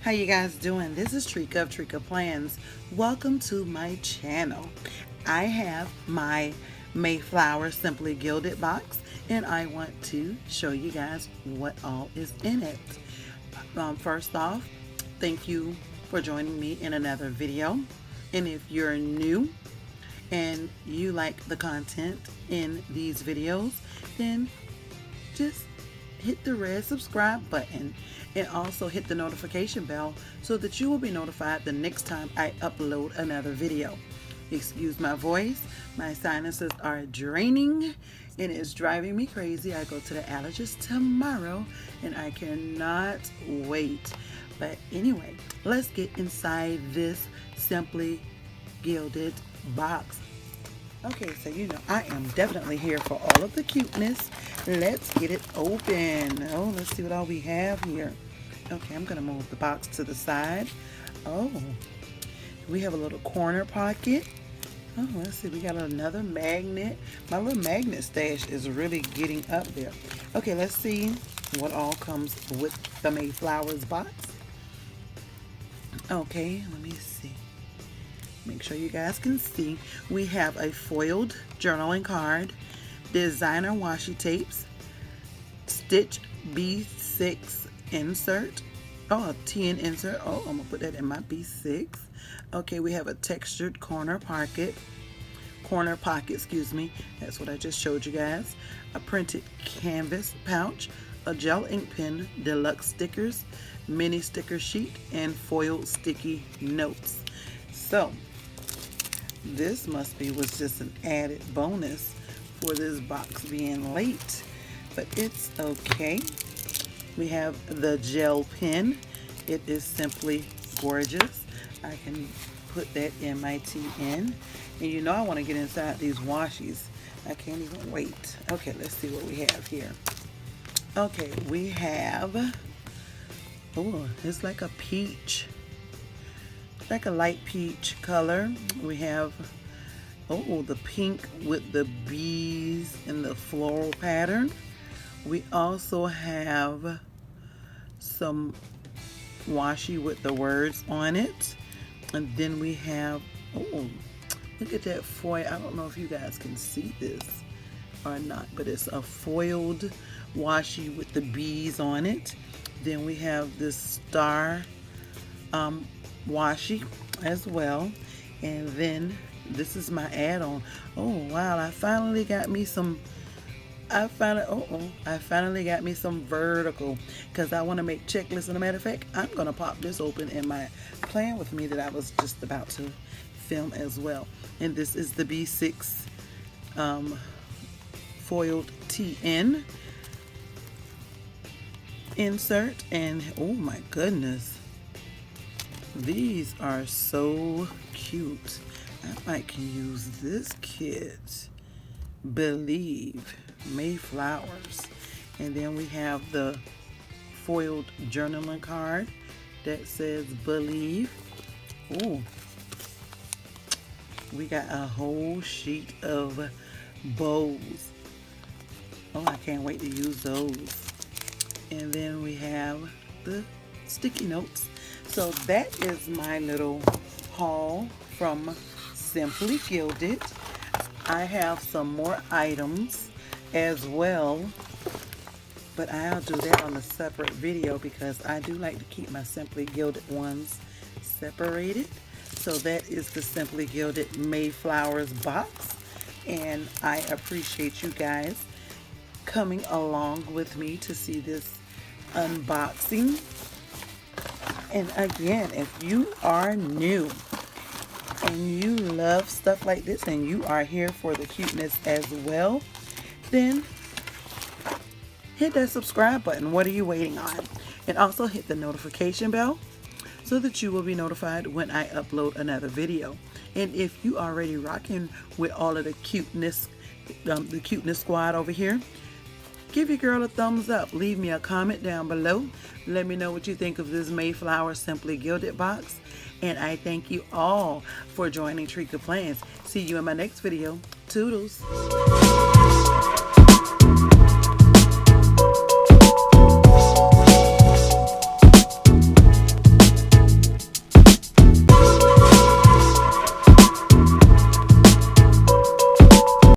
How you guys doing? This is Trika of Trika Plans. Welcome to my channel. I have my Mayflower Simply Gilded box and I want to show you guys what all is in it. First off, thank you for joining me in another video. And if you're new and you like the content in these videos, then just hit the red subscribe button and also hit the notification bell so that you will be notified the next time I upload another video. Excuse my voice, my sinuses are draining and it's driving me crazy. I go to the allergist tomorrow and I cannot wait. But anyway, let's get inside this Simply Gilded box. Okay, so you know I am definitely here for all of the cuteness. Let's get it open. Oh, let's see what all we have here. Okay, I'm gonna move the box to the side. Oh, we have a little corner pocket. Oh, let's see, we got another magnet. My little magnet stash is really getting up there. Okay, let's see what all comes with the Mayflowers box. Okay, let me see. Make sure you guys can see. We have a foiled journaling card, designer washi tapes, stitch B6 insert, oh, a TN insert. Oh, I'm gonna put that in my B6. Okay, we have a textured corner pocket, excuse me. That's what I just showed you guys. A printed canvas pouch, a gel ink pen, deluxe stickers, mini sticker sheet, and foiled sticky notes. So this was just an added bonus for this box being late, but it's okay. We have the gel pen. It is simply gorgeous. I can put that in my TN, and you know I want to get inside these washies. I can't even wait. Okay, let's see what we have here. Okay, we have, oh, it's like a peach, like a light peach color. We have, oh, the pink with the bees and the floral pattern. We also have some washi with the words on it. And then we have, oh, look at that foil. I don't know if you guys can see this or not, but it's a foiled washi with the bees on it. Then we have this star washi as well, and then this is my add-on. Oh wow, I finally got me some vertical, because I want to make checklists. And a matter of fact, I'm gonna pop this open in my plan with me that I was just about to film as well. And this is the B6 foiled TN insert, and oh my goodness, these are so cute. I might can use this kit. Believe Mayflowers. And then we have the foiled journaling card that says Believe. Oh, we got a whole sheet of bows. Oh, I can't wait to use those. And then we have the sticky notes. So that is my little haul from Simply Gilded. I have some more items as well, but I'll do that on a separate video because I do like to keep my Simply Gilded ones separated. So that is the Simply Gilded Mayflowers box, and I appreciate you guys coming along with me to see this unboxing. And again, if you are new and you love stuff like this and you are here for the cuteness as well, then hit that subscribe button. What are you waiting on? And also hit the notification bell so that you will be notified when I upload another video. And if you are already rocking with all of the cuteness squad over here, give your girl a thumbs up. Leave me a comment down below. Let me know what you think of this Mayflower Simply Gilded box. And I thank you all for joining Trika Plans. See you in my next video. Toodles.